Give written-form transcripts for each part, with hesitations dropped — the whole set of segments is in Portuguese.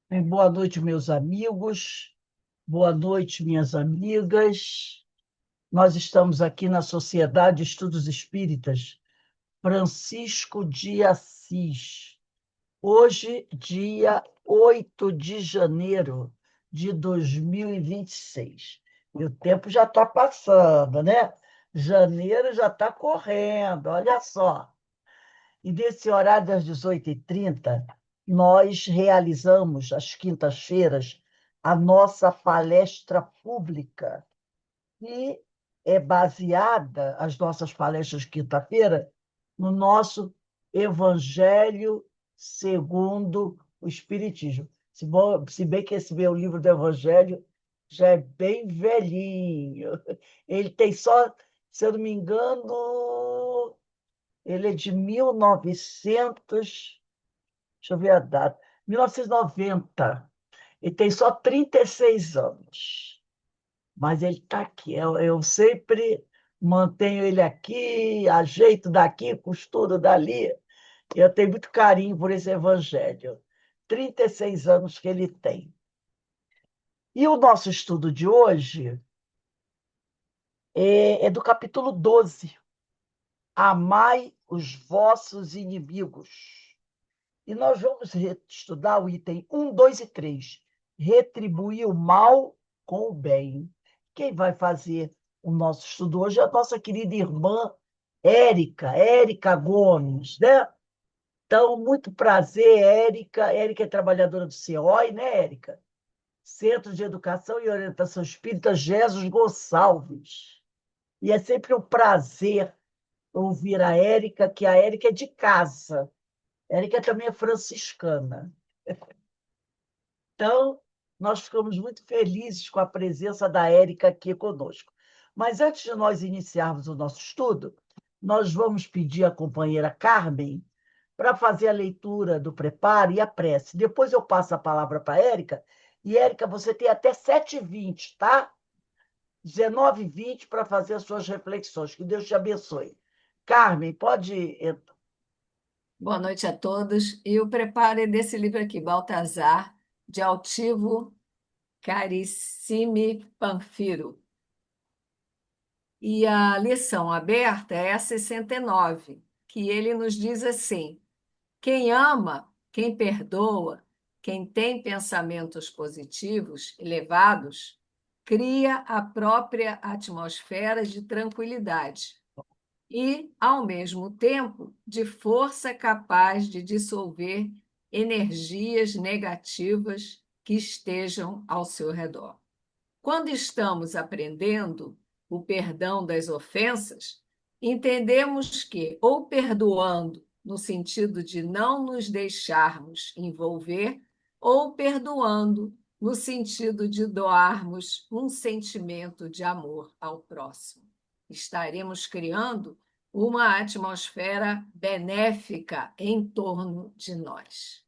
Boa noite, meus amigos. Boa noite, minhas amigas. Nós estamos aqui na Sociedade de Estudos Espíritas Francisco de Assis. Hoje, dia 8 de janeiro de 2026. E o tempo já está passando, né? Janeiro já está correndo, olha só. E nesse horário das 18h30, nós realizamos, às quintas-feiras, a nossa palestra pública, que é baseada, as nossas palestras de quinta-feira, no nosso Evangelho segundo o Espiritismo. Se bem que esse meu livro do Evangelho já é bem velhinho. Ele tem só, se eu não me engano, ele é de 1900, deixa eu ver a data, 1990. Ele tem só 36 anos, mas ele está aqui. Eu sempre mantenho ele aqui, ajeito daqui, costuro dali. Eu tenho muito carinho por esse evangelho. 36 anos que ele tem. E o nosso estudo de hoje é do capítulo 12. Amai os vossos inimigos. E nós vamos estudar o item 1, 2 e 3. Retribuir o mal com o bem. Quem vai fazer o nosso estudo hoje é a nossa querida irmã Érica Gomes, né? Então, muito prazer, Érica. Érica é trabalhadora do CEOI, né, Érica? Centro de Educação e Orientação Espírita Jesus Gonçalves. E é sempre um prazer ouvir a Érica, que a Érica é de casa. Érica também é franciscana. Então, nós ficamos muito felizes com a presença da Érica aqui conosco. Mas antes de nós iniciarmos o nosso estudo, nós vamos pedir à companheira Carmen para fazer a leitura do preparo e a prece. Depois eu passo a palavra para a Érica. E, Érica, você tem até 7h20, tá? 19h20 para fazer as suas reflexões. Que Deus te abençoe. Carmen, pode. Boa noite a todos. E o preparo é desse livro aqui, Baltazar, de Altivo Carissimi Panfiro. E a lição aberta é a 69, que ele nos diz assim: quem ama, quem perdoa, quem tem pensamentos positivos, elevados, cria a própria atmosfera de tranquilidade e, ao mesmo tempo, de força capaz de dissolver energias negativas que estejam ao seu redor. Quando estamos aprendendo o perdão das ofensas, entendemos que, ou perdoando no sentido de não nos deixarmos envolver, ou perdoando no sentido de doarmos um sentimento de amor ao próximo. Estaremos criando uma atmosfera benéfica em torno de nós.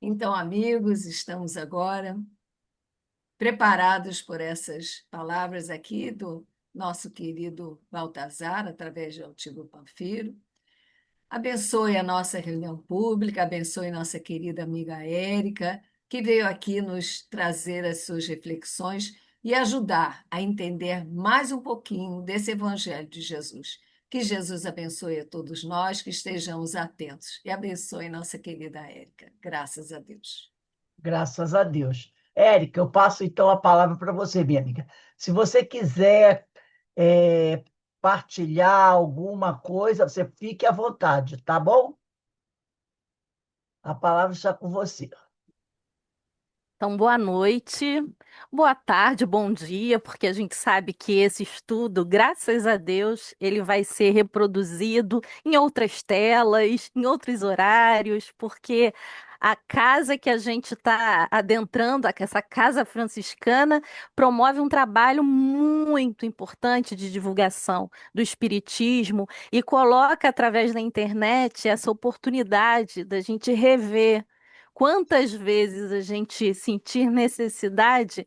Então, amigos, estamos agora preparados por essas palavras aqui do nosso querido Baltazar, através de Altivo Panfiro. Abençoe a nossa reunião pública, abençoe nossa querida amiga Érica, que veio aqui nos trazer as suas reflexões e ajudar a entender mais um pouquinho desse Evangelho de Jesus. Que Jesus abençoe a todos nós, que estejamos atentos. E abençoe nossa querida Érica. Graças a Deus. Graças a Deus. Érica, eu passo então a palavra para você, minha amiga. Se você quiser partilhar alguma coisa, você fique à vontade, tá bom? A palavra está com você. Então, boa noite, boa tarde, bom dia, porque a gente sabe que esse estudo, graças a Deus, ele vai ser reproduzido em outras telas, em outros horários, porque a casa que a gente está adentrando, essa casa franciscana, promove um trabalho muito importante de divulgação do espiritismo e coloca através da internet essa oportunidade da gente rever. Quantas vezes a gente sentir necessidade,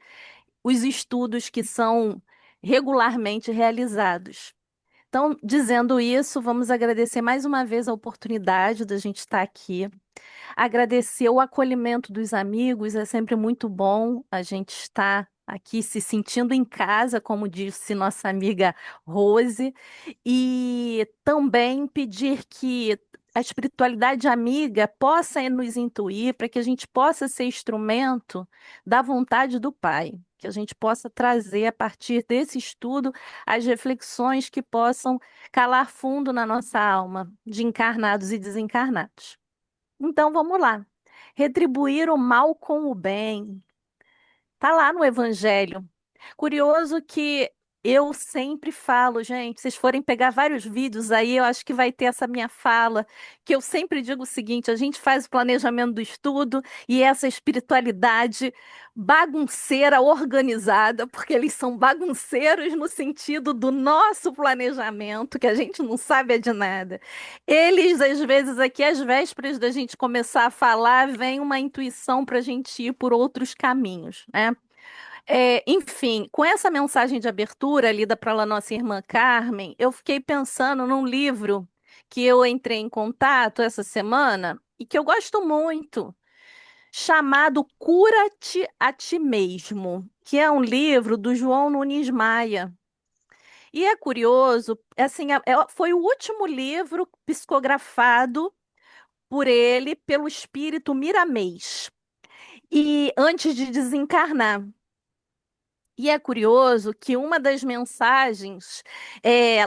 os estudos que são regularmente realizados. Então, dizendo isso, vamos agradecer mais uma vez a oportunidade da gente estar aqui. Agradecer o acolhimento dos amigos, é sempre muito bom a gente estar aqui se sentindo em casa, como disse nossa amiga Rose, e também pedir que a espiritualidade amiga possa nos intuir para que a gente possa ser instrumento da vontade do Pai, que a gente possa trazer a partir desse estudo as reflexões que possam calar fundo na nossa alma, de encarnados e desencarnados. Então vamos lá. Retribuir o mal com o bem. Está lá no Evangelho. Curioso que eu sempre falo, gente, vocês forem pegar vários vídeos aí, eu acho que vai ter essa minha fala, que eu sempre digo o seguinte: a gente faz o planejamento do estudo e essa espiritualidade bagunceira, organizada, porque eles são bagunceiros no sentido do nosso planejamento, que a gente não sabe é de nada. Eles, às vezes, aqui, às vésperas da gente começar a falar, vem uma intuição para a gente ir por outros caminhos, né? Enfim, com essa mensagem de abertura lida pela nossa irmã Carmen, eu fiquei pensando num livro que eu entrei em contato essa semana e que eu gosto muito, chamado Cura-te a Ti Mesmo, que é um livro do João Nunes Maia. E é curioso, assim, foi o último livro psicografado por ele, pelo espírito Miramês, e antes de desencarnar. E é curioso que uma das mensagens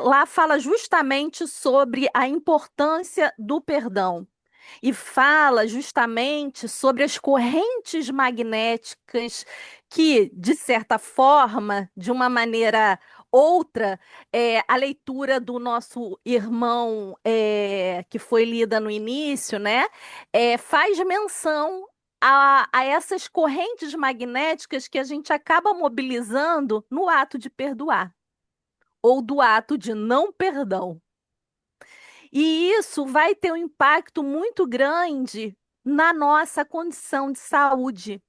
lá fala justamente sobre a importância do perdão e fala justamente sobre as correntes magnéticas que, de certa forma, de uma maneira outra, a leitura do nosso irmão, que foi lida no início, né, faz menção a essas correntes magnéticas que a gente acaba mobilizando no ato de perdoar, ou do ato de não perdão. E isso vai ter um impacto muito grande na nossa condição de saúde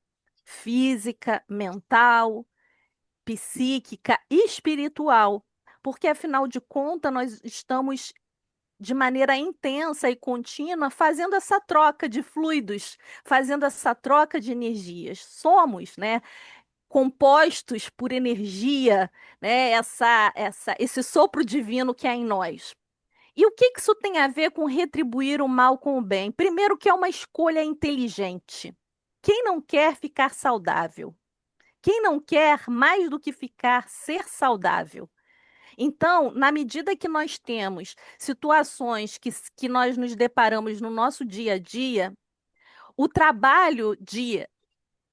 física, mental, psíquica e espiritual. Porque, afinal de contas, nós estamos de maneira intensa e contínua fazendo essa troca de fluidos, fazendo essa troca de energias. Somos, né, compostos por energia, né, esse sopro divino que há em nós. E o que isso tem a ver com retribuir o mal com o bem? Primeiro, que é uma escolha inteligente. Quem não quer ficar saudável? Quem não quer mais do que ficar, ser saudável? Então, na medida que nós temos situações que nós nos deparamos no nosso dia a dia, o trabalho de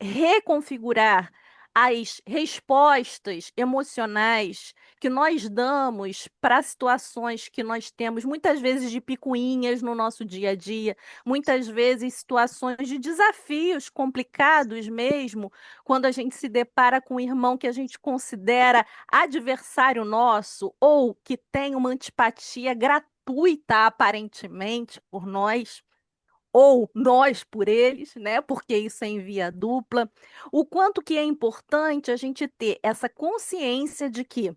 reconfigurar as respostas emocionais que nós damos para situações que nós temos, muitas vezes de picuinhas no nosso dia a dia, muitas vezes situações de desafios complicados mesmo, quando a gente se depara com um irmão que a gente considera adversário nosso ou que tem uma antipatia gratuita, aparentemente, por nós ou nós por eles, né? Porque isso é em via dupla. O quanto que é importante a gente ter essa consciência de que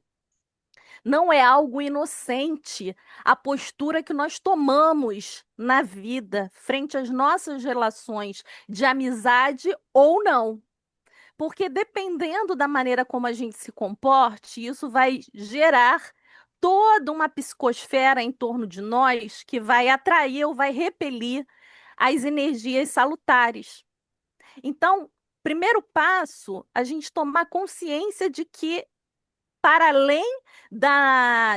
não é algo inocente a postura que nós tomamos na vida frente às nossas relações de amizade ou não. Porque dependendo da maneira como a gente se comporte, isso vai gerar toda uma psicosfera em torno de nós que vai atrair ou vai repelir as energias salutares. Então, primeiro passo, a gente tomar consciência de que, para além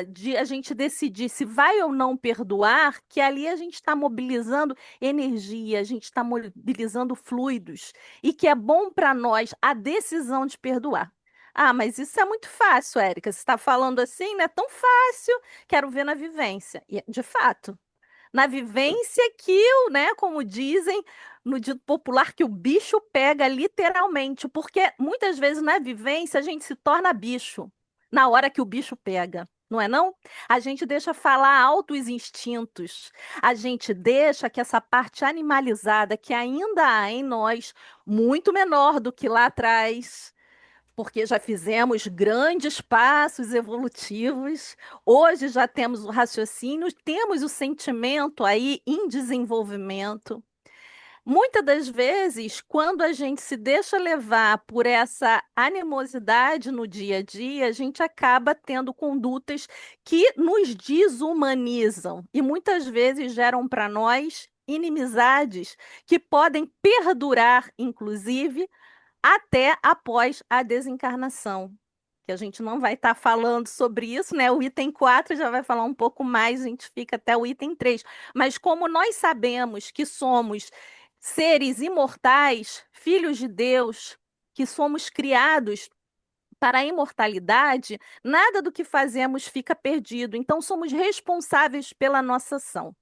de a gente decidir se vai ou não perdoar, que ali a gente está mobilizando energia, a gente está mobilizando fluidos, e que é bom para nós a decisão de perdoar. Ah, mas isso é muito fácil, Érica. Você está falando assim, não é tão fácil. Quero ver na vivência. E, de fato, na vivência que, né, como dizem no dito popular, que o bicho pega literalmente, porque muitas vezes na vivência a gente se torna bicho na hora que o bicho pega. Não é não? A gente deixa falar altos instintos, a gente deixa que essa parte animalizada que ainda há em nós, muito menor do que lá atrás, porque já fizemos grandes passos evolutivos, hoje já temos o raciocínio, temos o sentimento aí em desenvolvimento. Muitas das vezes, quando a gente se deixa levar por essa animosidade no dia a dia, a gente acaba tendo condutas que nos desumanizam e muitas vezes geram para nós inimizades que podem perdurar, inclusive, até após a desencarnação. Que a gente não vai estar falando sobre isso, né? O item 4 já vai falar um pouco mais, a gente fica até o item 3. Mas como nós sabemos que somos seres imortais, filhos de Deus, que somos criados para a imortalidade, nada do que fazemos fica perdido. Então, somos responsáveis pela nossa ação.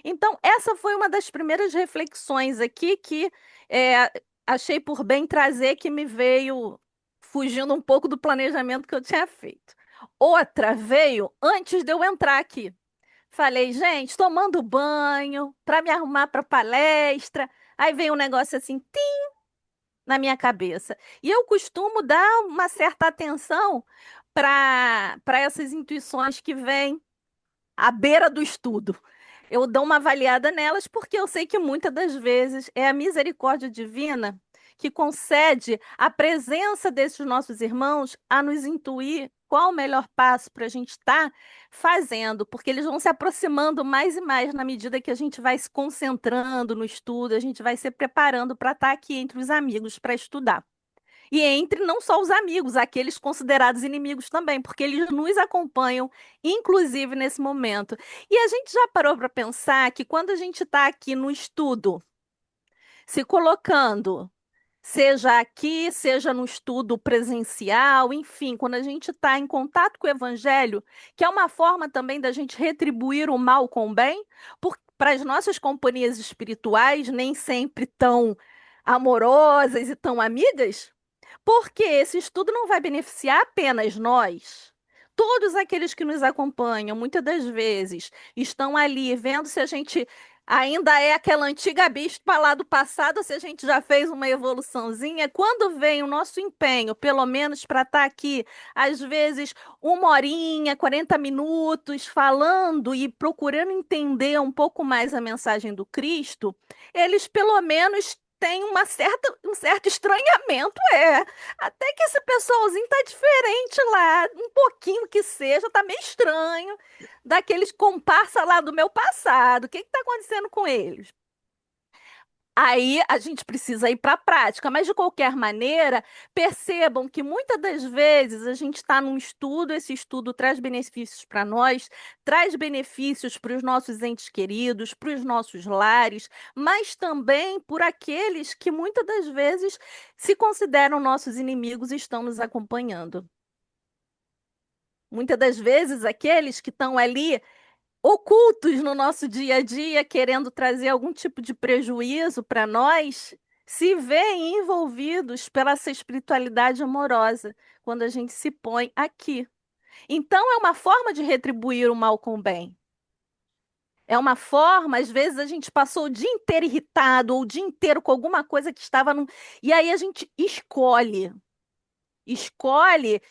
Então, essa foi uma das primeiras reflexões aqui que é, achei por bem trazer, que me veio fugindo um pouco do planejamento que eu tinha feito. Outra veio antes de eu entrar aqui. Falei, gente, tomando banho, para me arrumar para palestra. Aí veio um negócio assim, tim, na minha cabeça. E eu costumo dar uma certa atenção para essas intuições que vêm à beira do estudo. Eu dou uma avaliada nelas porque eu sei que muitas das vezes é a misericórdia divina que concede a presença desses nossos irmãos a nos intuir qual o melhor passo para a gente estar fazendo, porque eles vão se aproximando mais e mais na medida que a gente vai se concentrando no estudo, a gente vai se preparando para estar aqui entre os amigos para estudar. E entre não só os amigos, aqueles considerados inimigos também, porque eles nos acompanham, inclusive nesse momento. E a gente já parou para pensar que quando a gente está aqui no estudo, se colocando, seja aqui, seja no estudo presencial, enfim, quando a gente está em contato com o Evangelho, que é uma forma também da gente retribuir o mal com o bem, para as nossas companhias espirituais, nem sempre tão amorosas e tão amigas, porque esse estudo não vai beneficiar apenas nós. Todos aqueles que nos acompanham, muitas das vezes, estão ali vendo se a gente ainda é aquela antiga bispa lá do passado, ou se a gente já fez uma evoluçãozinha. Quando vem o nosso empenho, pelo menos para estar aqui, às vezes, 1 horinha, 40 minutos, falando e procurando entender um pouco mais a mensagem do Cristo, eles pelo menos têm um certo estranhamento, até que esse pessoalzinho tá diferente lá, um pouquinho que seja, tá meio estranho, daqueles comparsa lá do meu passado. O que está acontecendo com eles? Aí a gente precisa ir para a prática, mas de qualquer maneira, percebam que muitas das vezes a gente está num estudo, esse estudo traz benefícios para nós, traz benefícios para os nossos entes queridos, para os nossos lares, mas também por aqueles que muitas das vezes se consideram nossos inimigos e estão nos acompanhando. Muitas das vezes, aqueles que estão ali ocultos no nosso dia a dia, querendo trazer algum tipo de prejuízo para nós, se veem envolvidos pela essa espiritualidade amorosa, quando a gente se põe aqui. Então, é uma forma de retribuir o mal com o bem. É uma forma, às vezes a gente passou o dia inteiro irritado, ou o dia inteiro com alguma coisa que estava num. E aí a gente escolhe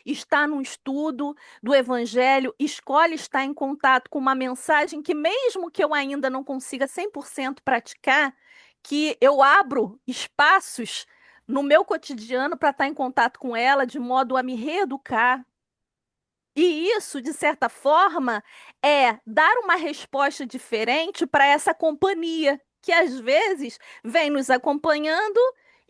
estar num estudo do Evangelho, escolhe estar em contato com uma mensagem que, mesmo que eu ainda não consiga 100% praticar, que eu abro espaços no meu cotidiano para estar em contato com ela, de modo a me reeducar. E isso, de certa forma, é dar uma resposta diferente para essa companhia, que às vezes vem nos acompanhando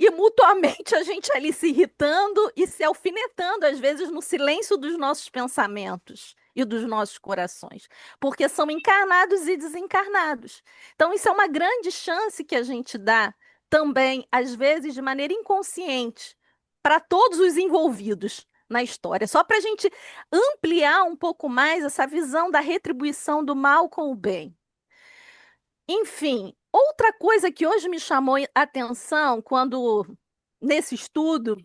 e mutuamente a gente ali se irritando e se alfinetando, às vezes no silêncio dos nossos pensamentos e dos nossos corações, porque são encarnados e desencarnados. Então, isso é uma grande chance que a gente dá também, às vezes, de maneira inconsciente, para todos os envolvidos na história, só para a gente ampliar um pouco mais essa visão da retribuição do mal com o bem. Enfim, outra coisa que hoje me chamou a atenção quando nesse estudo,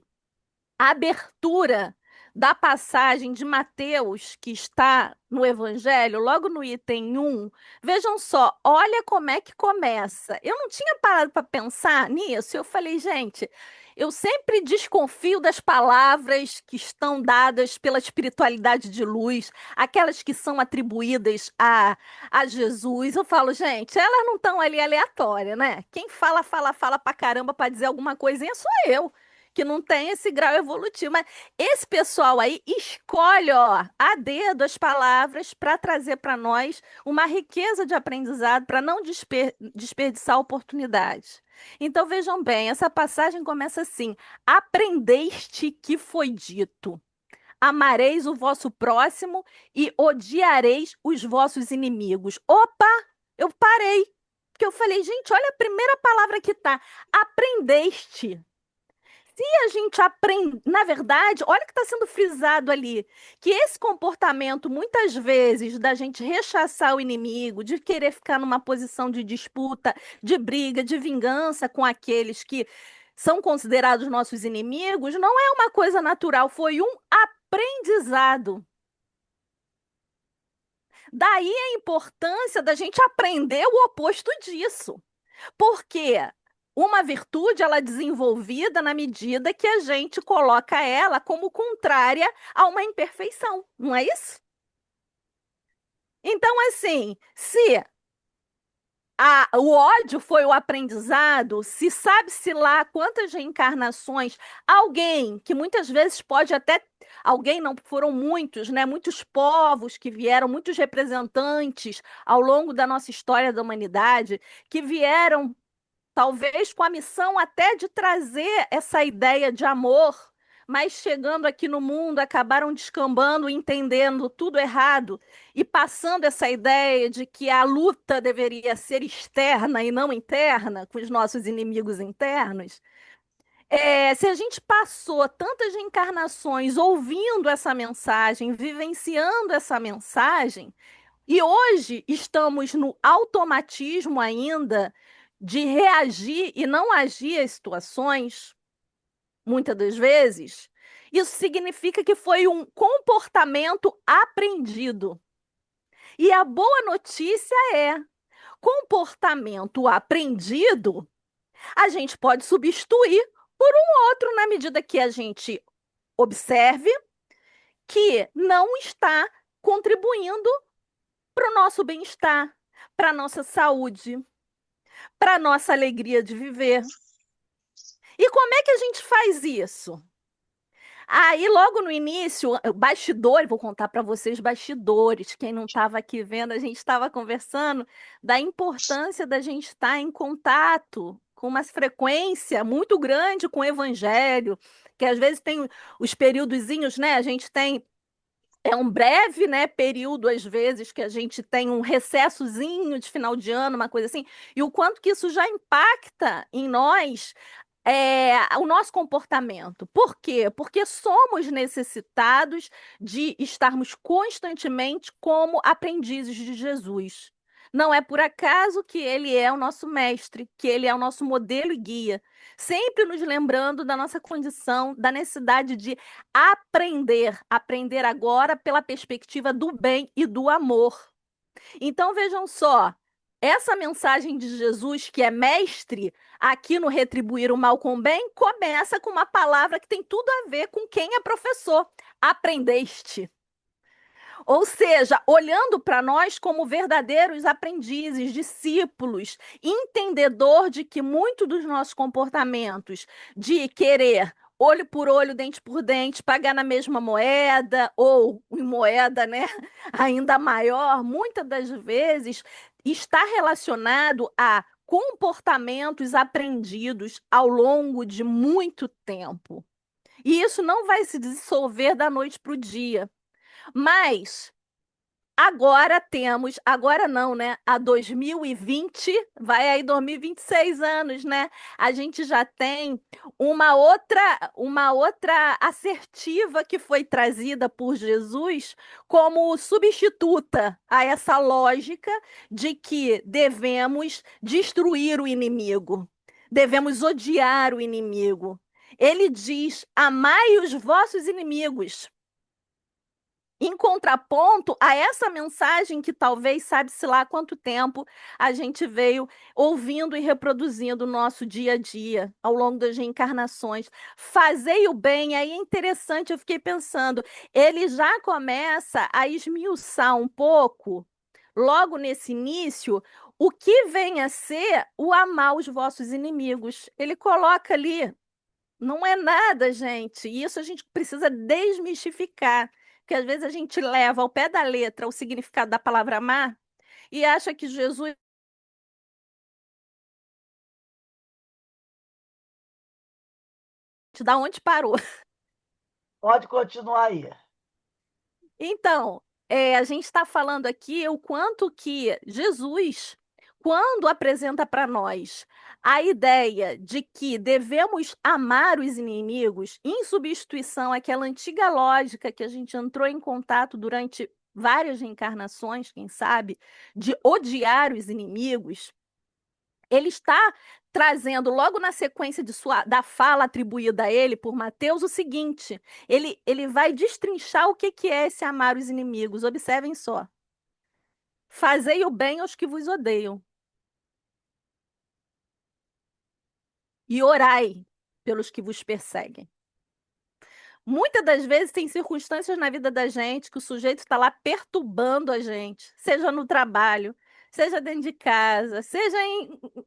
a abertura da passagem de Mateus, que está no Evangelho, logo no item 1, vejam só, olha como é que começa. Eu não tinha parado para pensar nisso, eu falei, gente, eu sempre desconfio das palavras que estão dadas pela espiritualidade de luz, aquelas que são atribuídas a Jesus. Eu falo, gente, elas não estão ali aleatórias, né? Quem fala, fala, fala pra caramba para dizer alguma coisinha sou eu, que não tem esse grau evolutivo. Mas esse pessoal aí escolhe, ó, a dedo as palavras para trazer para nós uma riqueza de aprendizado, para não desperdiçar oportunidades. Então vejam bem, essa passagem começa assim: aprendeste que foi dito. Amareis o vosso próximo e odiareis os vossos inimigos. Opa, eu parei, porque eu falei, gente, olha a primeira palavra que tá, aprendeste. Se a gente aprende, na verdade, olha o que está sendo frisado ali, que esse comportamento, muitas vezes, da gente rechaçar o inimigo, de querer ficar numa posição de disputa, de briga, de vingança com aqueles que são considerados nossos inimigos, não é uma coisa natural, foi um aprendizado. Daí a importância da gente aprender o oposto disso. Porque uma virtude ela é desenvolvida na medida que a gente coloca ela como contrária a uma imperfeição, não é isso? Então, assim, se o ódio foi o aprendizado, se sabe-se lá quantas reencarnações, alguém que muitas vezes pode até, alguém não foram muitos, né? Muitos povos que vieram, muitos representantes ao longo da nossa história da humanidade, que vieram talvez com a missão até de trazer essa ideia de amor, mas chegando aqui no mundo acabaram descambando, entendendo tudo errado e passando essa ideia de que a luta deveria ser externa e não interna, com os nossos inimigos internos. Se a gente passou tantas reencarnações ouvindo essa mensagem, vivenciando essa mensagem, e hoje estamos no automatismo ainda de reagir e não agir às situações, muitas das vezes, isso significa que foi um comportamento aprendido. E a boa notícia é, comportamento aprendido, a gente pode substituir por um outro na medida que a gente observe que não está contribuindo para o nosso bem-estar, para a nossa saúde, para a nossa alegria de viver. E como é que a gente faz isso? Aí, logo no início, bastidores, vou contar para vocês bastidores. Quem não estava aqui vendo, a gente estava conversando da importância da gente estar em contato com uma frequência muito grande com o evangelho, que às vezes tem os períodozinhos, né? A gente tem um breve, né, período, às vezes, que a gente tem um recessozinho de final de ano, uma coisa assim, e o quanto que isso já impacta em nós, o nosso comportamento. Por quê? Porque somos necessitados de estarmos constantemente como aprendizes de Jesus. Não é por acaso que ele é o nosso mestre, que ele é o nosso modelo e guia, sempre nos lembrando da nossa condição, da necessidade de aprender agora pela perspectiva do bem e do amor. Então vejam só, essa mensagem de Jesus, que é mestre, aqui no Retribuir o Mal com o Bem, começa com uma palavra que tem tudo a ver com quem é professor. Aprendeste. Ou seja, olhando para nós como verdadeiros aprendizes, discípulos, entendedor de que muito dos nossos comportamentos de querer olho por olho, dente por dente, pagar na mesma moeda ou em moeda, né, ainda maior, muitas das vezes está relacionado a comportamentos aprendidos ao longo de muito tempo. E isso não vai se dissolver da noite para o dia. Mas agora temos, agora não, né? A 2020, vai aí 2026 anos, né? A gente já tem uma outra assertiva que foi trazida por Jesus como substituta a essa lógica de que devemos destruir o inimigo, devemos odiar o inimigo. Ele diz: amai os vossos inimigos. em contraponto a essa mensagem que talvez sabe-se lá há quanto tempo a gente veio ouvindo e reproduzindo no nosso dia a dia, ao longo das reencarnações. Fazei o bem, aí é interessante, eu fiquei pensando, ele já começa a esmiuçar um pouco, logo nesse início, o que vem a ser o amar os vossos inimigos. Ele coloca ali, não é nada, gente. Isso a gente precisa desmistificar. Porque às vezes a gente leva ao pé da letra o significado da palavra amar e acha que Jesus, da onde parou. Pode continuar aí. Então, a gente está falando aqui o quanto que Jesus, quando apresenta para nós a ideia de que devemos amar os inimigos, em substituição àquela antiga lógica que a gente entrou em contato durante várias reencarnações, quem sabe, de odiar os inimigos, ele está trazendo logo na sequência da fala atribuída a ele por Mateus o seguinte: ele vai destrinchar o que é esse amar os inimigos. Observem só. Fazei o bem aos que vos odeiam e orai pelos que vos perseguem. Muitas das vezes tem circunstâncias na vida da gente que o sujeito está lá perturbando a gente, seja no trabalho, seja dentro de casa, seja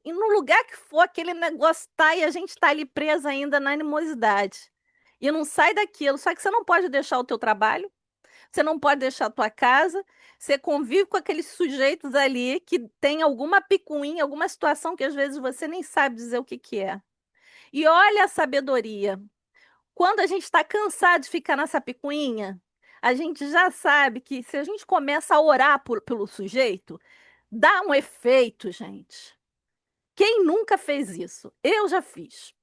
no lugar que for, aquele negócio tá e a gente está ali presa ainda na animosidade. E não sai daquilo. Só que você não pode deixar o teu trabalho, você não pode deixar a tua casa, você convive com aqueles sujeitos ali que tem alguma picuinha, alguma situação que às vezes você nem sabe dizer o que que é. E olha a sabedoria. Quando a gente está cansado de ficar nessa picuinha, a gente já sabe que se a gente começa a orar pelo sujeito, dá um efeito, gente. Quem nunca fez isso? Eu já fiz.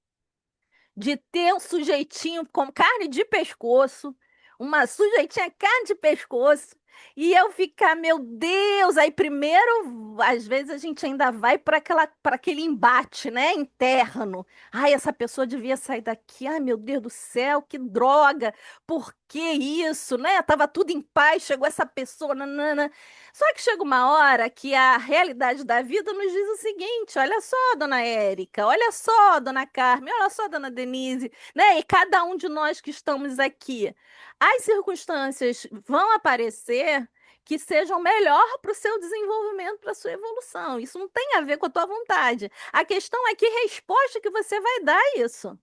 De ter um sujeitinho com carne de pescoço, uma sujeitinha carne de pescoço, e eu ficar, meu Deus, aí primeiro, às vezes a gente ainda vai para aquele embate, né, interno. Ai, essa pessoa devia sair daqui. Ai, meu Deus do céu, que droga. Por que isso, né? Tava tudo em paz, chegou essa pessoa, nanana. Só que chega uma hora que a realidade da vida nos diz o seguinte: olha só, dona Érica, olha só, dona Carmen, olha só, dona Denise, né? E cada um de nós que estamos aqui, as circunstâncias vão aparecer que sejam melhor para o seu desenvolvimento, para a sua evolução. Isso não tem a ver com a tua vontade. A questão é que resposta que você vai dar a isso.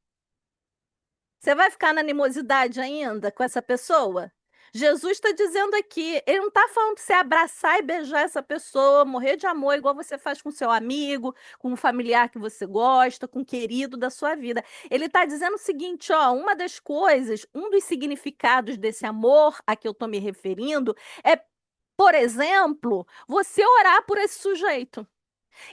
Você vai ficar na animosidade ainda com essa pessoa? Jesus está dizendo aqui, ele não está falando para você abraçar e beijar essa pessoa, morrer de amor, igual você faz com seu amigo, com um familiar que você gosta, com um querido da sua vida. Ele está dizendo o seguinte, ó, uma das coisas, um dos significados desse amor a que eu estou me referindo é, por exemplo, você orar por esse sujeito.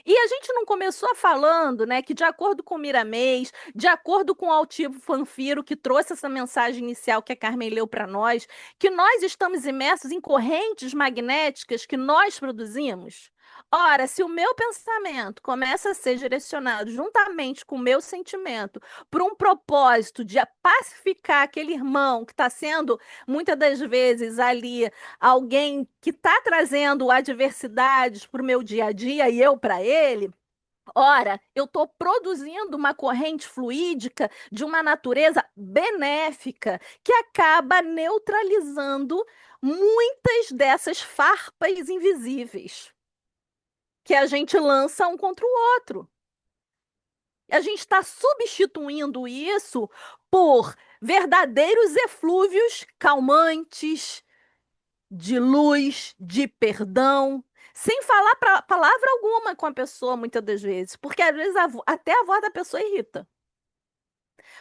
E a gente não começou falando, né, que de acordo com Miramês, de acordo com o Altivo Fanfiro, que trouxe essa mensagem inicial que a Carmen leu para nós, que nós estamos imersos em correntes magnéticas que nós produzimos? Ora, se o meu pensamento começa a ser direcionado juntamente com o meu sentimento por um propósito de pacificar aquele irmão que está sendo, muitas das vezes, ali alguém que está trazendo adversidades para o meu dia a dia e eu para ele, ora, eu estou produzindo uma corrente fluídica de uma natureza benéfica que acaba neutralizando muitas dessas farpas invisíveis que a gente lança um contra o outro. A gente está substituindo isso por verdadeiros eflúvios calmantes, de luz, de perdão, sem falar palavra alguma com a pessoa, muitas das vezes, porque às vezes até a voz da pessoa irrita.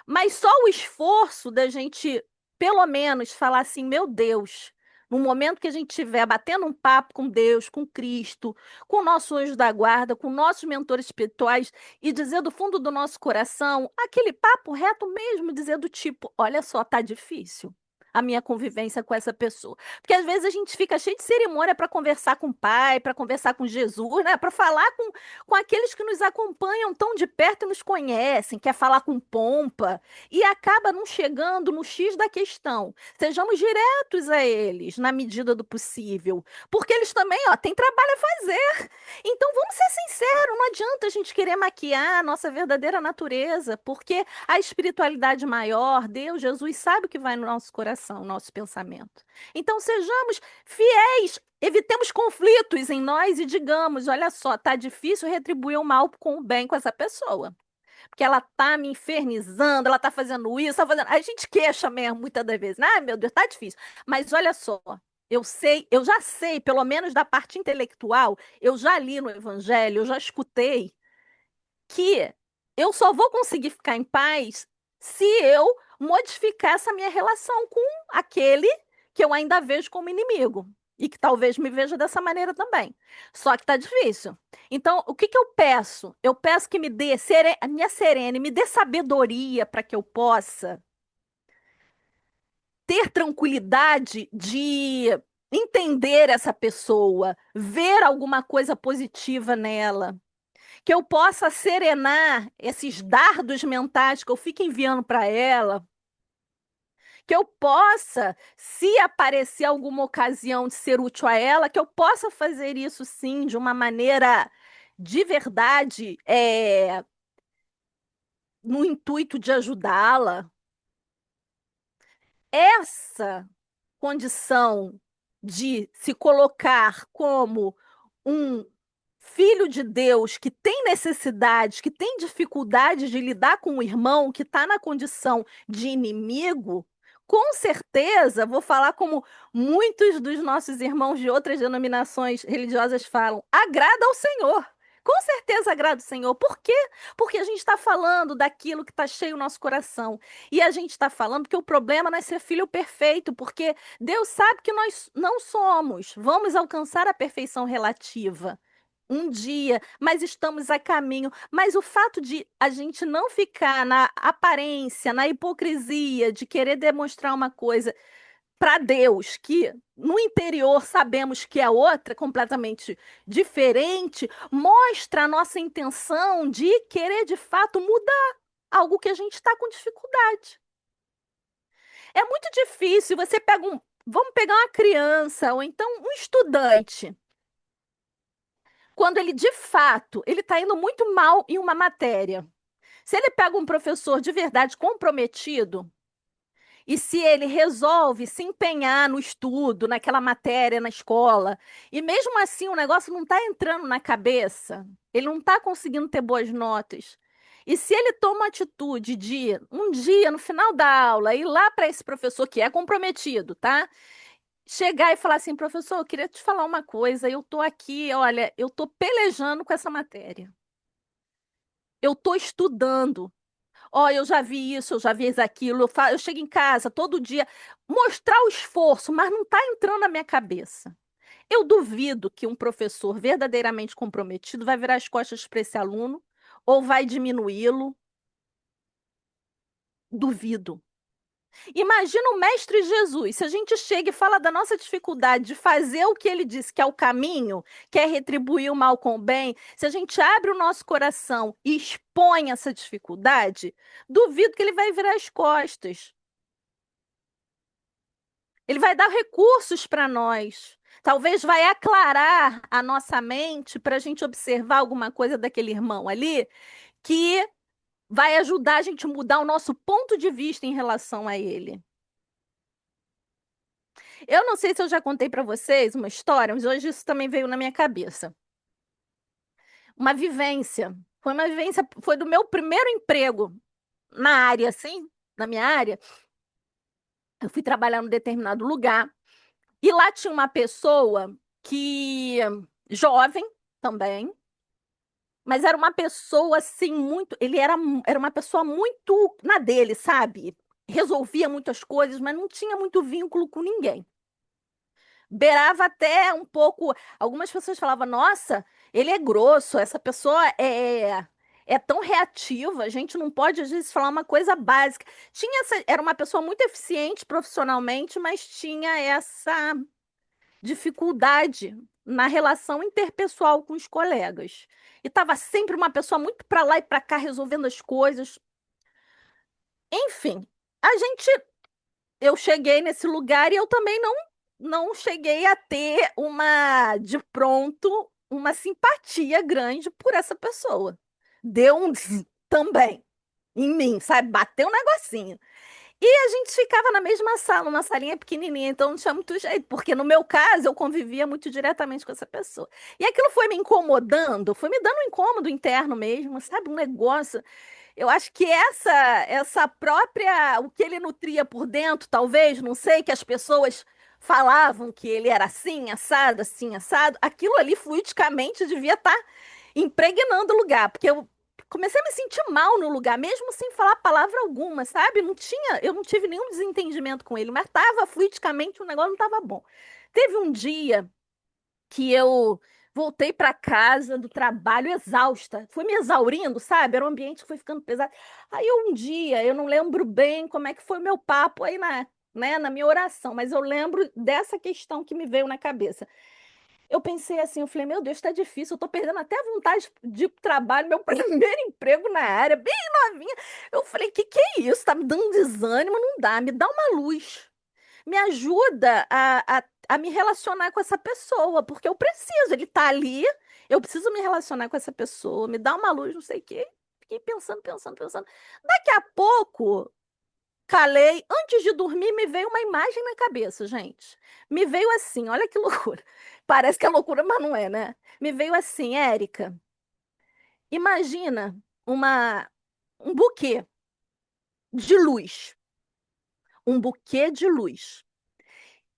Mas só o esforço da gente, pelo menos, falar assim, meu Deus, no momento que a gente estiver batendo um papo com Deus, com Cristo, com o nosso anjo da guarda, com nossos mentores espirituais, e dizer do fundo do nosso coração, aquele papo reto mesmo, dizer do tipo, olha só, tá difícil. a minha convivência com essa pessoa. Porque às vezes a gente fica cheio de cerimônia para conversar com o Pai, para conversar com Jesus, né? Para falar com aqueles que nos acompanham tão de perto e nos conhecem, quer falar com pompa, e acaba não chegando no X da questão. Sejamos diretos a eles, na medida do possível, porque eles também, ó, têm trabalho a fazer. Então vamos ser sinceros, não adianta a gente querer maquiar a nossa verdadeira natureza, porque a espiritualidade maior, Deus, Jesus, sabe o que vai no nosso coração, no nosso pensamento. Então sejamos fiéis, evitemos conflitos em nós e digamos, olha só, tá difícil retribuir o mal com o bem com essa pessoa. Porque ela tá me infernizando, ela tá fazendo isso, tá fazendo. A gente queixa mesmo, muitas das vezes. Ai, meu Deus, tá difícil. Mas olha só, eu sei, eu já sei, pelo menos da parte intelectual, eu já li no Evangelho, eu já escutei que eu só vou conseguir ficar em paz se eu modificar essa minha relação com aquele que eu ainda vejo como inimigo. E que talvez me veja dessa maneira também. Só que tá difícil. Então, o que que eu peço? Eu peço que me dê, a minha Serene, me dê sabedoria para que eu possa ter tranquilidade de entender essa pessoa, ver alguma coisa positiva nela, que eu possa serenar esses dardos mentais que eu fico enviando para ela, que eu possa, se aparecer alguma ocasião de ser útil a ela, que eu possa fazer isso sim de uma maneira de verdade, no intuito de ajudá-la. Essa condição de se colocar como um filho de Deus que tem necessidades, que tem dificuldades de lidar com o irmão que está na condição de inimigo, com certeza, vou falar como muitos dos nossos irmãos de outras denominações religiosas falam, agrada ao Senhor. Com certeza agrada o Senhor. Por quê? Porque a gente está falando daquilo que está cheio no nosso coração. E a gente está falando que o problema não é ser filho perfeito, porque Deus sabe que nós não somos. Vamos alcançar a perfeição relativa um dia, mas estamos a caminho. Mas o fato de a gente não ficar na aparência, na hipocrisia, de querer demonstrar uma coisa para Deus, que no interior sabemos que é outra, completamente diferente, mostra a nossa intenção de querer de fato mudar algo que a gente está com dificuldade. É muito difícil. Você pega um. Vamos pegar uma criança, ou então um estudante. Quando ele, de fato, ele está indo muito mal em uma matéria. Se ele pega um professor de verdade comprometido, e se ele resolve se empenhar no estudo, naquela matéria na escola, e mesmo assim o negócio não está entrando na cabeça, ele não está conseguindo ter boas notas. E se ele toma a atitude de, um dia, no final da aula, ir lá para esse professor que é comprometido, tá? Chegar e falar assim, professor, eu queria te falar uma coisa, eu tô aqui, olha, eu tô pelejando com essa matéria. Eu tô estudando. Ó, eu já vi isso, eu já vi aquilo, eu chego em casa todo dia, mostrar o esforço, mas não está entrando na minha cabeça. Eu duvido que um professor verdadeiramente comprometido vai virar as costas para esse aluno ou vai diminuí-lo. Duvido. Imagina o Mestre Jesus, se a gente chega e fala da nossa dificuldade de fazer o que ele disse que é o caminho, que é retribuir o mal com o bem, se a gente abre o nosso coração e expõe essa dificuldade, duvido que ele vai virar as costas. Ele vai dar recursos para nós. Talvez vai aclarar a nossa mente para a gente observar alguma coisa daquele irmão ali que vai ajudar a gente a mudar o nosso ponto de vista em relação a ele. Eu não sei se eu já contei para vocês uma história, mas hoje isso também veio na minha cabeça. Uma vivência. Foi uma vivência, foi do meu primeiro emprego na área, assim, na minha área. Eu fui trabalhar num determinado lugar e lá tinha uma pessoa que, jovem também, mas era uma pessoa assim, muito. Era uma pessoa muito na dele, sabe? Resolvia muitas coisas, mas não tinha muito vínculo com ninguém. Beirava até um pouco. Algumas pessoas falavam, nossa, ele é grosso, essa pessoa é tão reativa, a gente não pode, às vezes, falar uma coisa básica. Era uma pessoa muito eficiente profissionalmente, mas tinha essa dificuldade na relação interpessoal com os colegas. E estava sempre uma pessoa muito para lá e para cá resolvendo as coisas. Enfim, a gente, eu cheguei nesse lugar e eu também não cheguei a ter de pronto uma simpatia grande por essa pessoa. Deu um também em mim, sabe? Bateu um negocinho. E a gente ficava na mesma sala, uma salinha pequenininha, então não tinha muito jeito, porque no meu caso eu convivia muito diretamente com essa pessoa. E aquilo foi me incomodando, foi me dando um incômodo interno mesmo, sabe? Um negócio. Eu acho que essa própria, o que ele nutria por dentro, talvez, não sei, que as pessoas falavam que ele era assim, assado, aquilo ali fluidicamente devia estar impregnando o lugar, porque eu comecei a me sentir mal no lugar, mesmo sem falar palavra alguma, sabe? Eu não tive nenhum desentendimento com ele, mas estava fluidicamente, o negócio não estava bom. Teve um dia que eu voltei para casa do trabalho exausta, fui me exaurindo, sabe? Era um ambiente que foi ficando pesado. Aí um dia, eu não lembro bem como é que foi o meu papo aí na minha oração, mas eu lembro dessa questão que me veio na cabeça. Eu pensei assim, eu falei, meu Deus, tá difícil, eu tô perdendo até a vontade de ir pro trabalho, meu primeiro emprego na área, bem novinha. Eu falei, que é isso? Tá me dando desânimo? Não dá, me dá uma luz. Me ajuda a me relacionar com essa pessoa, porque eu preciso, ele tá ali, eu preciso me relacionar com essa pessoa, me dá uma luz, não sei o quê. Fiquei pensando, pensando, pensando. Daqui a pouco, calei, antes de dormir, me veio uma imagem na cabeça, gente. Me veio assim, olha que loucura. Parece que é loucura, mas não é, né? Me veio assim, Érica, imagina uma, um buquê de luz. Um buquê de luz.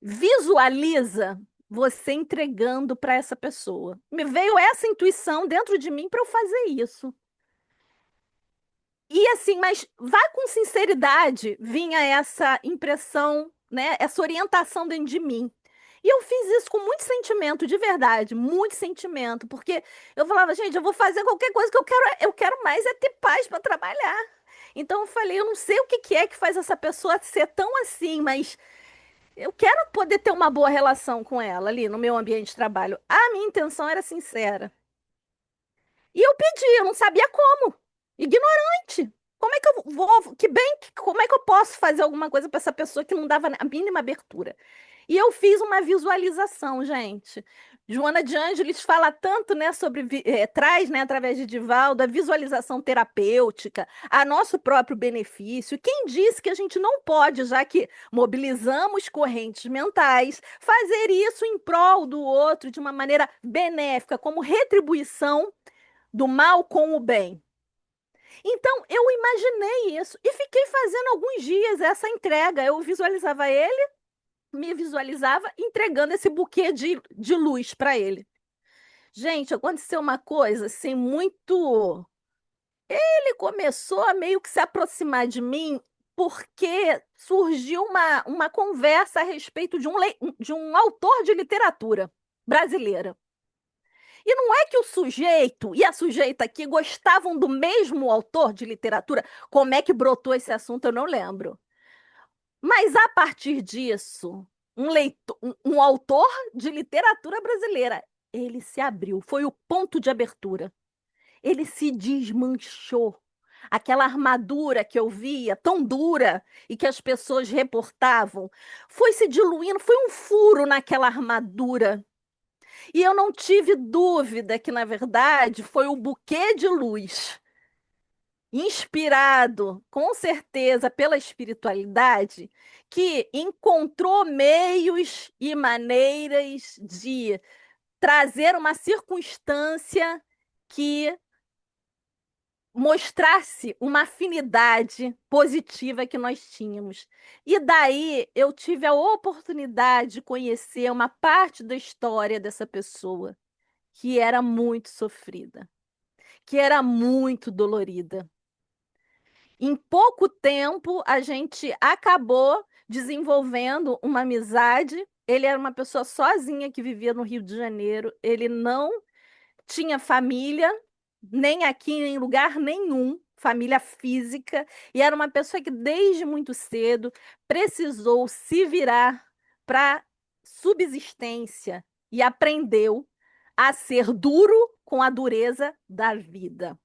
Visualiza você entregando para essa pessoa. Me veio essa intuição dentro de mim para eu fazer isso. E assim, mas vá com sinceridade, vinha essa impressão, né? Essa orientação dentro de mim. E eu fiz isso com muito sentimento, de verdade, muito sentimento, porque eu falava, gente, eu vou fazer qualquer coisa que eu quero mais é ter paz para trabalhar. Então eu falei, eu não sei o que que é que faz essa pessoa ser tão assim, mas eu quero poder ter uma boa relação com ela ali no meu ambiente de trabalho. A minha intenção era sincera. E eu pedi, eu não sabia como. Ignorante. Como é que eu vou, como é que eu posso fazer alguma coisa para essa pessoa que não dava a mínima abertura? E eu fiz uma visualização, gente. Joana de Ângeles fala tanto, né, traz, né, através de Divaldo, a visualização terapêutica, a nosso próprio benefício. Quem disse que a gente não pode, já que mobilizamos correntes mentais, fazer isso em prol do outro de uma maneira benéfica, como retribuição do mal com o bem? Então, eu imaginei isso e fiquei fazendo alguns dias essa entrega. Eu visualizava ele, me visualizava entregando esse buquê de luz para ele. Gente, aconteceu uma coisa assim muito. Ele começou a meio que se aproximar de mim porque surgiu uma conversa a respeito de um autor de literatura brasileira. E não é que o sujeito e a sujeita aqui gostavam do mesmo autor de literatura. Como é que brotou esse assunto, eu não lembro. Mas a partir disso, um autor de literatura brasileira, ele se abriu, foi o ponto de abertura. Ele se desmanchou. Aquela armadura que eu via, tão dura, e que as pessoas reportavam, foi se diluindo, foi um furo naquela armadura. E eu não tive dúvida que, na verdade, foi o buquê de luz, inspirado, com certeza, pela espiritualidade, que encontrou meios e maneiras de trazer uma circunstância que mostrasse uma afinidade positiva que nós tínhamos. E daí eu tive a oportunidade de conhecer uma parte da história dessa pessoa que era muito sofrida, que era muito dolorida. Em pouco tempo, a gente acabou desenvolvendo uma amizade. Ele era uma pessoa sozinha que vivia no Rio de Janeiro, ele não tinha família, nem aqui em lugar nenhum, família física, e era uma pessoa que desde muito cedo precisou se virar para subsistência e aprendeu a ser duro com a dureza da vida.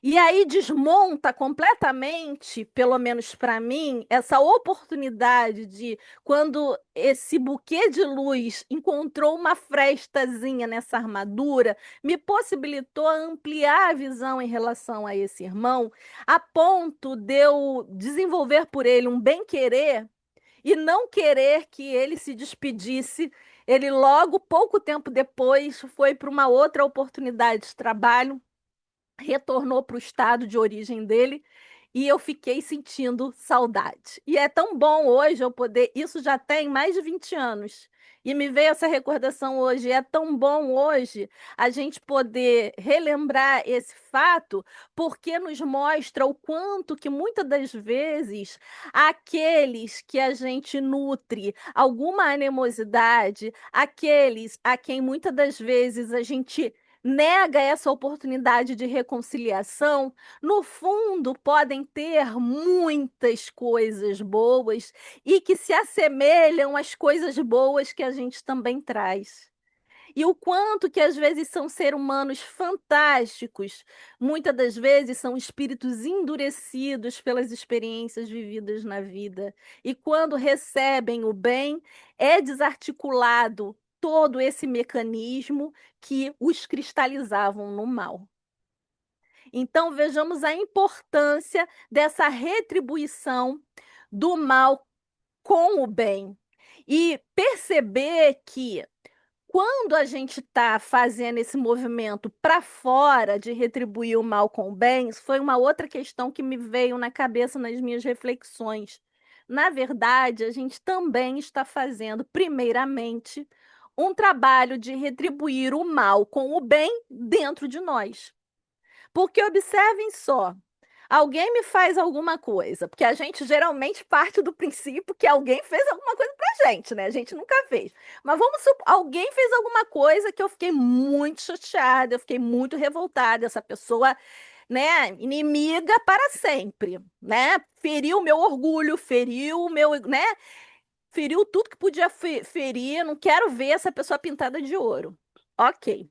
E aí desmonta completamente, pelo menos para mim, essa oportunidade de quando esse buquê de luz encontrou uma frestazinha nessa armadura, me possibilitou ampliar a visão em relação a esse irmão, a ponto de eu desenvolver por ele um bem-querer e não querer que ele se despedisse. Ele logo, pouco tempo depois, foi para uma outra oportunidade de trabalho, retornou para o estado de origem dele e eu fiquei sentindo saudade. E é tão bom hoje eu poder. Isso já tem mais de 20 anos. E me veio essa recordação hoje. É tão bom hoje a gente poder relembrar esse fato, porque nos mostra o quanto que muitas das vezes aqueles que a gente nutre alguma animosidade, aqueles a quem muitas das vezes a gente nega essa oportunidade de reconciliação, no fundo podem ter muitas coisas boas e que se assemelham às coisas boas que a gente também traz. E o quanto que às vezes são seres humanos fantásticos, muitas das vezes são espíritos endurecidos pelas experiências vividas na vida. E quando recebem o bem, é desarticulado todo esse mecanismo que os cristalizavam no mal. Então, vejamos a importância dessa retribuição do mal com o bem. E perceber que quando a gente está fazendo esse movimento para fora de retribuir o mal com o bem, isso foi uma outra questão que me veio na cabeça nas minhas reflexões. Na verdade, a gente também está fazendo, primeiramente, um trabalho de retribuir o mal com o bem dentro de nós. Porque observem só, alguém me faz alguma coisa, porque a gente geralmente parte do princípio que alguém fez alguma coisa pra gente, né? A gente nunca fez. Mas vamos supor, alguém fez alguma coisa que eu fiquei muito chateada, eu fiquei muito revoltada, essa pessoa, né, inimiga para sempre, né? Feriu o meu orgulho, feriu o meu, né? Feriu tudo que podia ferir, não quero ver essa pessoa pintada de ouro. Ok.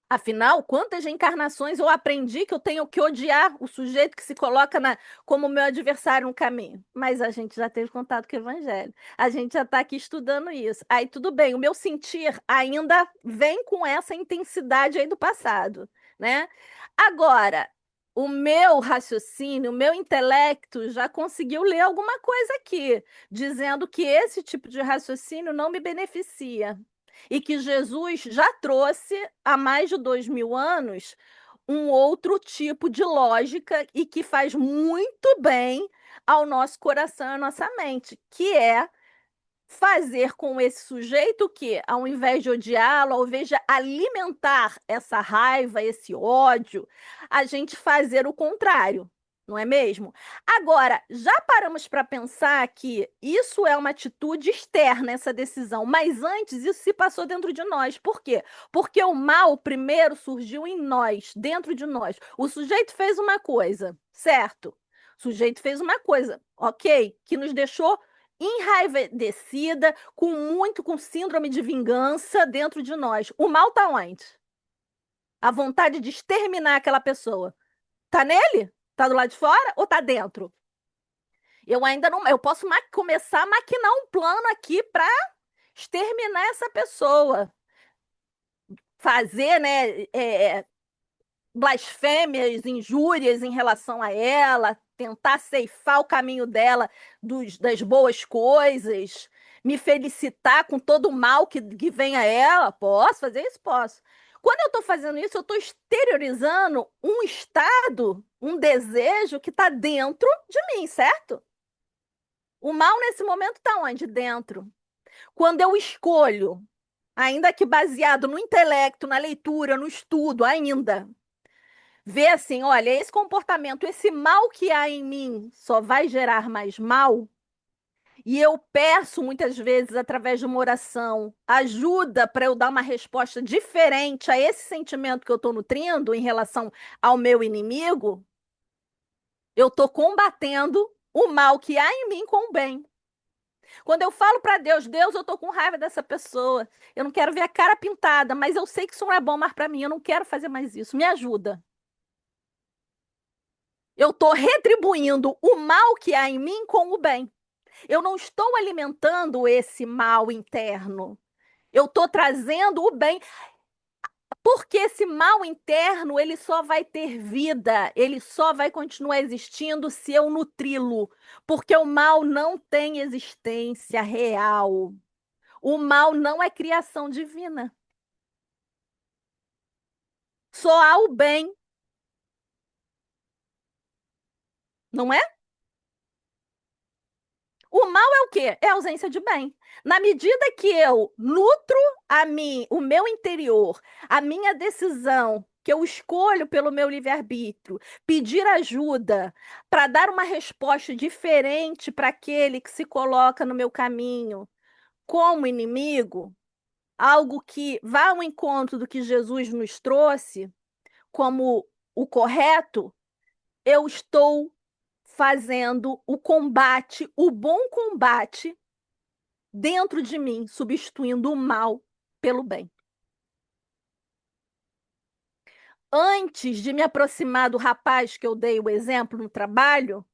Afinal, quantas reencarnações eu aprendi que eu tenho que odiar o sujeito que se coloca como meu adversário no caminho? Mas a gente já teve contato com o evangelho. A gente já está aqui estudando isso. Aí tudo bem, o meu sentir ainda vem com essa intensidade aí do passado, né? Agora, o meu raciocínio, o meu intelecto já conseguiu ler alguma coisa aqui, dizendo que esse tipo de raciocínio não me beneficia e que Jesus já trouxe há mais de 2000 anos um outro tipo de lógica e que faz muito bem ao nosso coração e à nossa mente, que é fazer com esse sujeito que, ao invés de odiá-lo, ao invés de alimentar essa raiva, esse ódio, a gente fazer o contrário, não é mesmo? Agora, já paramos para pensar que isso é uma atitude externa, essa decisão, mas antes isso se passou dentro de nós. Por quê? Porque o mal primeiro surgiu em nós, dentro de nós. O sujeito fez uma coisa, certo? O sujeito fez uma coisa, ok, que nos deixou enraivecida, com síndrome de vingança dentro de nós. O mal está onde? A vontade de exterminar aquela pessoa. Tá nele? Tá do lado de fora ou tá dentro? Eu ainda não. Eu posso começar a maquinar um plano aqui para exterminar essa pessoa. Fazer, né? Blasfêmias, injúrias em relação a ela, tentar ceifar o caminho dela das boas coisas, me felicitar com todo o mal que vem a ela. Posso fazer isso? Posso. Quando eu estou fazendo isso, eu estou exteriorizando um estado, um desejo que está dentro de mim, certo? O mal nesse momento está onde? Dentro. Quando eu escolho, ainda que baseado no intelecto, na leitura, no estudo, ainda ver assim, olha, esse comportamento, esse mal que há em mim só vai gerar mais mal, E eu peço muitas vezes, através de uma oração, ajuda para eu dar uma resposta diferente a esse sentimento que eu estou nutrindo em relação ao meu inimigo, eu estou combatendo o mal que há em mim com o bem. Quando eu falo para Deus, Deus, eu estou com raiva dessa pessoa, eu não quero ver a cara pintada, mas eu sei que isso não é bom mais para mim, eu não quero fazer mais isso, me ajuda. Eu estou retribuindo o mal que há em mim com o bem. Eu não estou alimentando esse mal interno. Eu estou trazendo o bem, porque esse mal interno, ele só vai ter vida, ele só vai continuar existindo se eu nutri-lo, porque o mal não tem existência real. O mal não é criação divina. Só há o bem, não é? O mal é o quê? É a ausência de bem. Na medida que eu nutro o meu interior, a minha decisão, que eu escolho pelo meu livre-arbítrio, pedir ajuda para dar uma resposta diferente para aquele que se coloca no meu caminho como inimigo, algo que vá ao encontro do que Jesus nos trouxe como o correto, eu estou fazendo o combate, o bom combate dentro de mim, substituindo o mal pelo bem. Antes de me aproximar do rapaz que eu dei o exemplo no trabalho,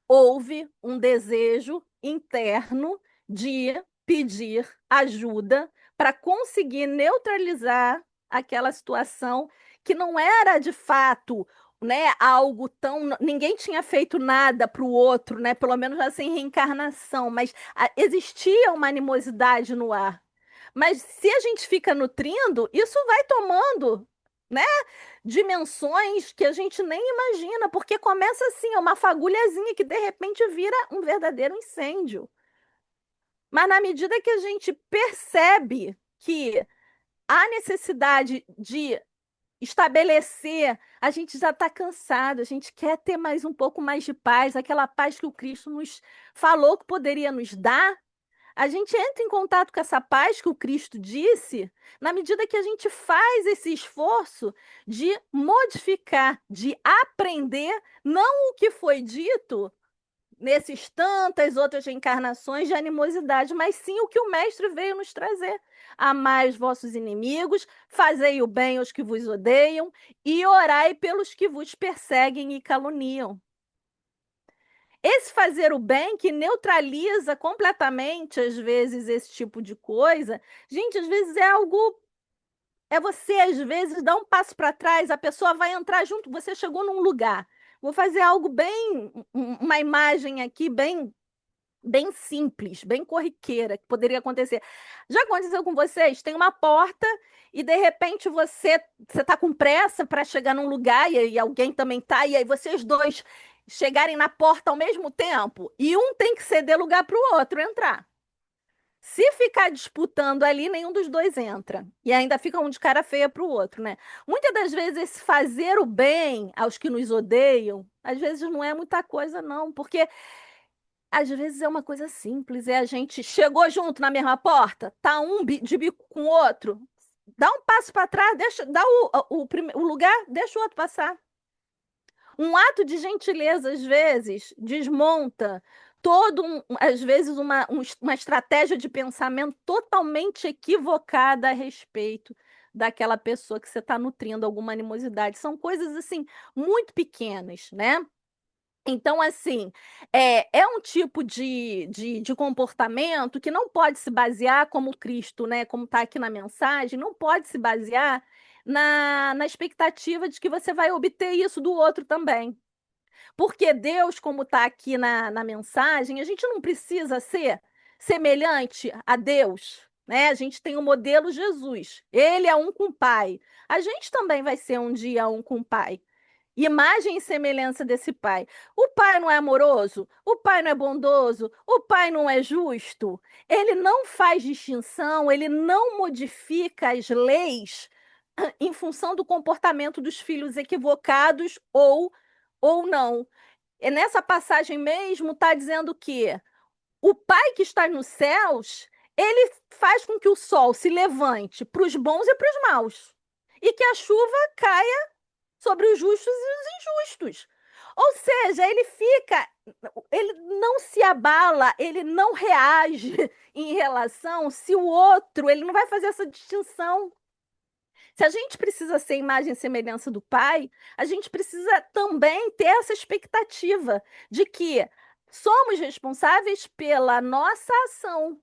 houve um desejo interno de pedir ajuda para conseguir neutralizar aquela situação que não era de fato, né, algo tão, ninguém tinha feito nada para o outro, né, pelo menos assim reencarnação, mas existia uma animosidade no ar. Mas se a gente fica nutrindo, isso vai tomando, né, dimensões que a gente nem imagina, porque começa assim, é uma fagulhazinha que de repente vira um verdadeiro incêndio. Mas na medida que a gente percebe que há necessidade de estabelecer, a gente já está cansado, a gente quer ter mais um pouco mais de paz, aquela paz que o Cristo nos falou que poderia nos dar. A gente entra em contato com essa paz que o Cristo disse, na medida que a gente faz esse esforço de modificar, de aprender, não o que foi dito nesses tantas outras reencarnações de animosidade, mas sim o que o Mestre veio nos trazer. Amai os vossos inimigos, fazei o bem aos que vos odeiam e orai pelos que vos perseguem e caluniam. Esse fazer o bem que neutraliza completamente, às vezes, esse tipo de coisa, gente, às vezes é algo. É você, às vezes, dar um passo para trás, a pessoa vai entrar junto, você chegou num lugar. Vou fazer algo bem, uma imagem aqui bem simples, bem corriqueira, que poderia acontecer. Já aconteceu com vocês? Tem uma porta e de repente você está com pressa para chegar num lugar e alguém também está, e aí vocês dois chegarem na porta ao mesmo tempo e um tem que ceder lugar para o outro entrar. Se ficar disputando ali, nenhum dos dois entra. E ainda fica um de cara feia para o outro, né? Muitas das vezes, esse fazer o bem aos que nos odeiam, às vezes não é muita coisa, não, porque às vezes é uma coisa simples, é a gente chegou junto na mesma porta, tá um de bico com o outro, dá um passo para trás, deixa, dá o lugar, deixa o outro passar. Um ato de gentileza, às vezes, desmonta às vezes, uma estratégia de pensamento totalmente equivocada a respeito daquela pessoa que você está nutrindo alguma animosidade. São coisas, assim, muito pequenas, né? Então, assim, é um tipo de comportamento que não pode se basear, como Cristo, né, como está aqui na mensagem, não pode se basear na expectativa de que você vai obter isso do outro também. Porque Deus, como está aqui na mensagem, a gente não precisa ser semelhante a Deus, né? A gente tem o modelo Jesus. Ele é um com o Pai. A gente também vai ser um dia um com o Pai. Imagem e semelhança desse pai. O pai não é amoroso? O pai não é bondoso? O pai não é justo? Ele não faz distinção, ele não modifica as leis em função do comportamento dos filhos equivocados ou não. E nessa passagem mesmo está dizendo que o Pai que está nos céus, ele faz com que o sol se levante para os bons e para os maus, e que a chuva caia sobre os justos e os injustos. Ou seja, ele não se abala, ele não reage em relação se o outro, ele não vai fazer essa distinção. Se a gente precisa ser imagem e semelhança do Pai, a gente precisa também ter essa expectativa de que somos responsáveis pela nossa ação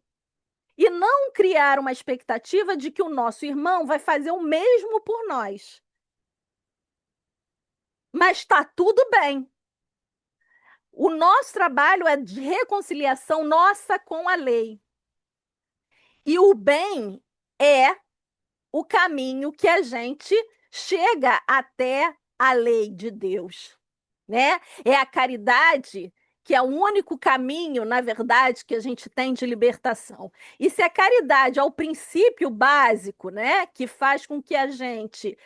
e não criar uma expectativa de que o nosso irmão vai fazer o mesmo por nós. Mas está tudo bem. O nosso trabalho é de reconciliação nossa com a lei. E o bem é o caminho que a gente chega até a lei de Deus, né? É a caridade que é o único caminho, na verdade, que a gente tem de libertação. E se a caridade é o princípio básico, né, que faz com que a gente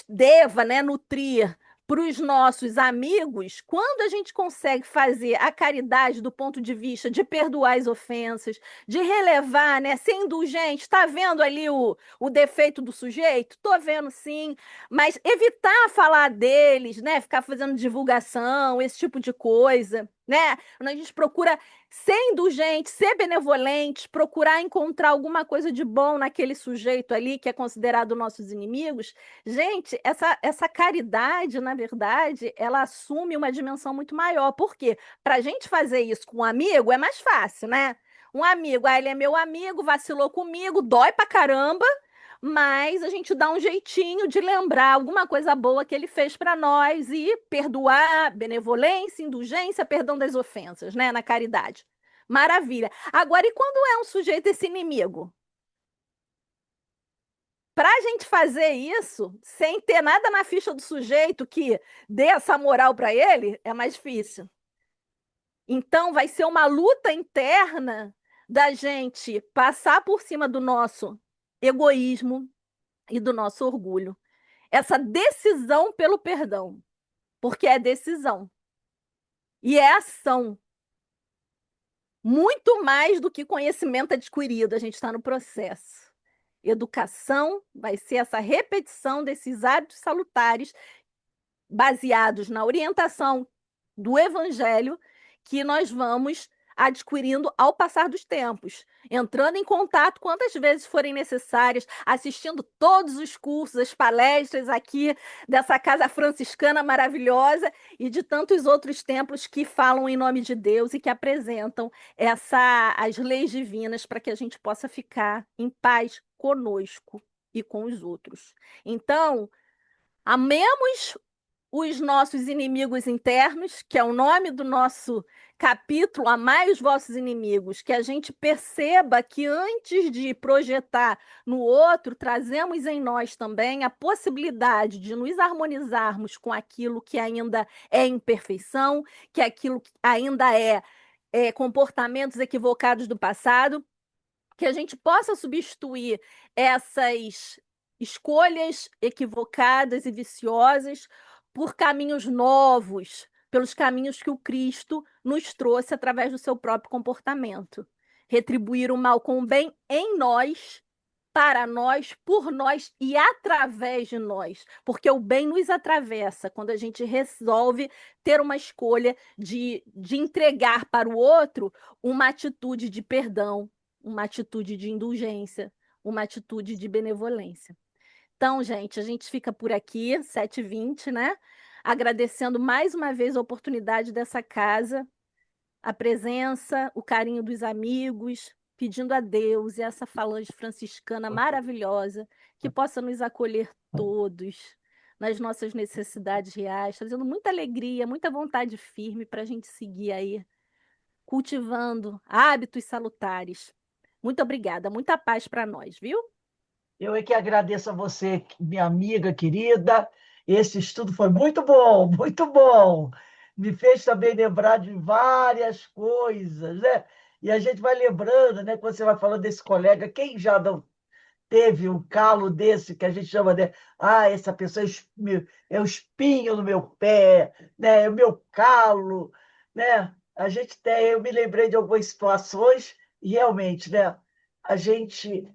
deva, né, nutrir para os nossos amigos, quando a gente consegue fazer a caridade do ponto de vista de perdoar as ofensas, de relevar, né, ser indulgente, está vendo ali o defeito do sujeito? Estou vendo sim, mas evitar falar deles, né, ficar fazendo divulgação, esse tipo de coisa, né? Quando a gente procura ser indulgente, ser benevolente, procurar encontrar alguma coisa de bom naquele sujeito ali que é considerado nossos inimigos, gente, essa caridade, na verdade, ela assume uma dimensão muito maior. Por quê? Para a gente fazer isso com um amigo é mais fácil, né? Um amigo, ele é meu amigo, vacilou comigo, dói pra caramba, mas a gente dá um jeitinho de lembrar alguma coisa boa que ele fez para nós e perdoar, benevolência, indulgência, perdão das ofensas, né, na caridade. Maravilha. Agora, e quando é um sujeito esse inimigo? Para a gente fazer isso, sem ter nada na ficha do sujeito que dê essa moral para ele, é mais difícil. Então, vai ser uma luta interna da gente passar por cima do nosso egoísmo e do nosso orgulho. Essa decisão pelo perdão, porque é decisão e é ação, muito mais do que conhecimento adquirido, a gente está no processo. Educação vai ser essa repetição desses hábitos salutares baseados na orientação do Evangelho que nós vamos adquirindo ao passar dos tempos, entrando em contato quantas vezes forem necessárias, assistindo todos os cursos, as palestras aqui dessa casa franciscana maravilhosa e de tantos outros templos que falam em nome de Deus e que apresentam as leis divinas para que a gente possa ficar em paz conosco e com os outros. Então, amemos os nossos inimigos internos, que é o nome do nosso capítulo, Amai os vossos inimigos, que a gente perceba que antes de projetar no outro, trazemos em nós também a possibilidade de nos harmonizarmos com aquilo que ainda é imperfeição, que aquilo que ainda é comportamentos equivocados do passado, que a gente possa substituir essas escolhas equivocadas e viciosas por caminhos novos, pelos caminhos que o Cristo nos trouxe através do seu próprio comportamento. Retribuir o mal com o bem em nós, para nós, por nós e através de nós, porque o bem nos atravessa quando a gente resolve ter uma escolha de entregar para o outro uma atitude de perdão, uma atitude de indulgência, uma atitude de benevolência. Então, gente, a gente fica por aqui, 7h20, né? Agradecendo mais uma vez a oportunidade dessa casa, a presença, o carinho dos amigos, pedindo a Deus e essa falange franciscana maravilhosa que possa nos acolher todos nas nossas necessidades reais, trazendo muita alegria, muita vontade firme para a gente seguir aí cultivando hábitos salutares. Muito obrigada, muita paz para nós, viu? Eu é que agradeço a você, minha amiga querida. Esse estudo foi muito bom, muito bom. Me fez também lembrar de várias coisas, né? E a gente vai lembrando, né? Quando você vai falando desse colega, quem já não teve um calo desse que a gente chama de essa pessoa é o espinho no meu pé, né? É o meu calo, né? A gente tem, eu me lembrei de algumas situações e realmente, né? A gente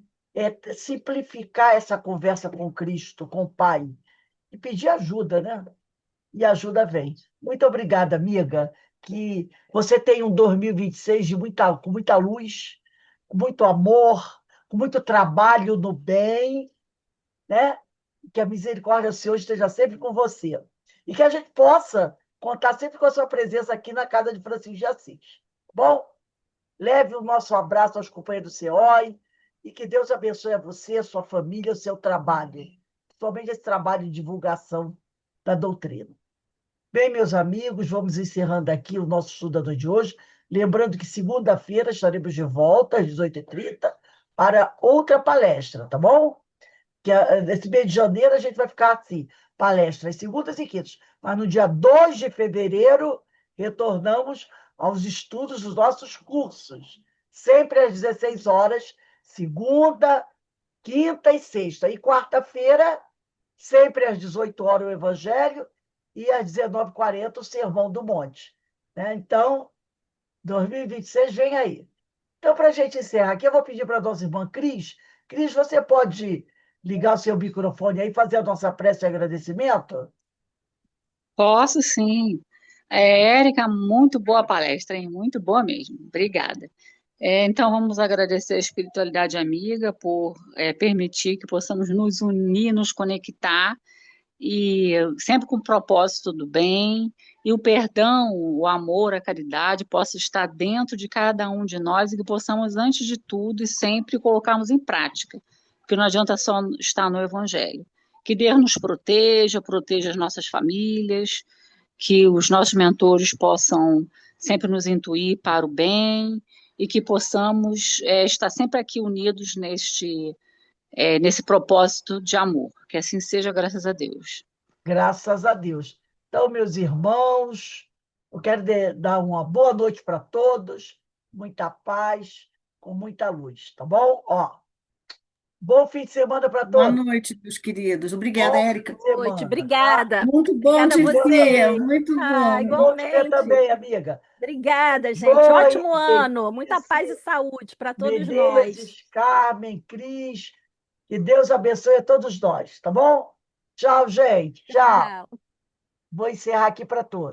simplificar essa conversa com Cristo, com o Pai, e pedir ajuda, né? E a ajuda vem. Muito obrigada, amiga, que você tenha um 2026 com muita luz, com muito amor, com muito trabalho no bem, né? Que a misericórdia do Senhor esteja sempre com você. E que a gente possa contar sempre com a sua presença aqui na casa de Francisco de Assis. Bom, leve o nosso abraço aos companheiros do CEOI e que Deus abençoe a você, a sua família, o seu trabalho, principalmente esse trabalho de divulgação da doutrina. Bem, meus amigos, vamos encerrando aqui o nosso estudo da noite de hoje. Lembrando que segunda-feira estaremos de volta às 18h30 para outra palestra, tá bom? Que nesse mês de janeiro a gente vai ficar assim, palestras segundas e quintas. Mas no dia 2 de fevereiro retornamos aos estudos dos nossos cursos, sempre às 16 horas, segunda, quinta e sexta. E quarta-feira, sempre às 18 horas o Evangelho e às 19h40 o Sermão do Monte. Né? Então, 2026 vem aí. Então, para a gente encerrar aqui, eu vou pedir para a nossa irmã Cris. Cris, você pode ligar o seu microfone aí e fazer a nossa prece de agradecimento? Posso sim. Érica, muito boa palestra, hein? Muito boa mesmo. Obrigada. Então, vamos agradecer a espiritualidade amiga por permitir que possamos nos unir, nos conectar, e sempre com o propósito do bem, e o perdão, o amor, a caridade possa estar dentro de cada um de nós e que possamos, antes de tudo e sempre, colocarmos em prática, porque não adianta só estar no Evangelho. Que Deus nos proteja, proteja as nossas famílias, que os nossos mentores possam sempre nos intuir para o bem e que possamos estar sempre aqui unidos nesse propósito de amor. Que assim seja, graças a Deus. Graças a Deus. Então, meus irmãos, eu quero dar uma boa noite para todos, muita paz, com muita luz, tá bom? Ó, bom fim de semana para Boa todos. noite, meus queridos. Obrigada, Bom fim Érica. de Noite, semana, tá? obrigada. Muito bom Obrigada a te Bom ver, vocês. muito Ah, bom. bom te ver igualmente. também, amiga. Obrigada, gente. Joia, Ótimo ano. Muita paz e Denise, saúde para todos nós. Menezes, Carmen, Cris, que Deus abençoe a todos nós, tá bom? Tchau, gente. Tchau. Tchau. Vou encerrar aqui para todos.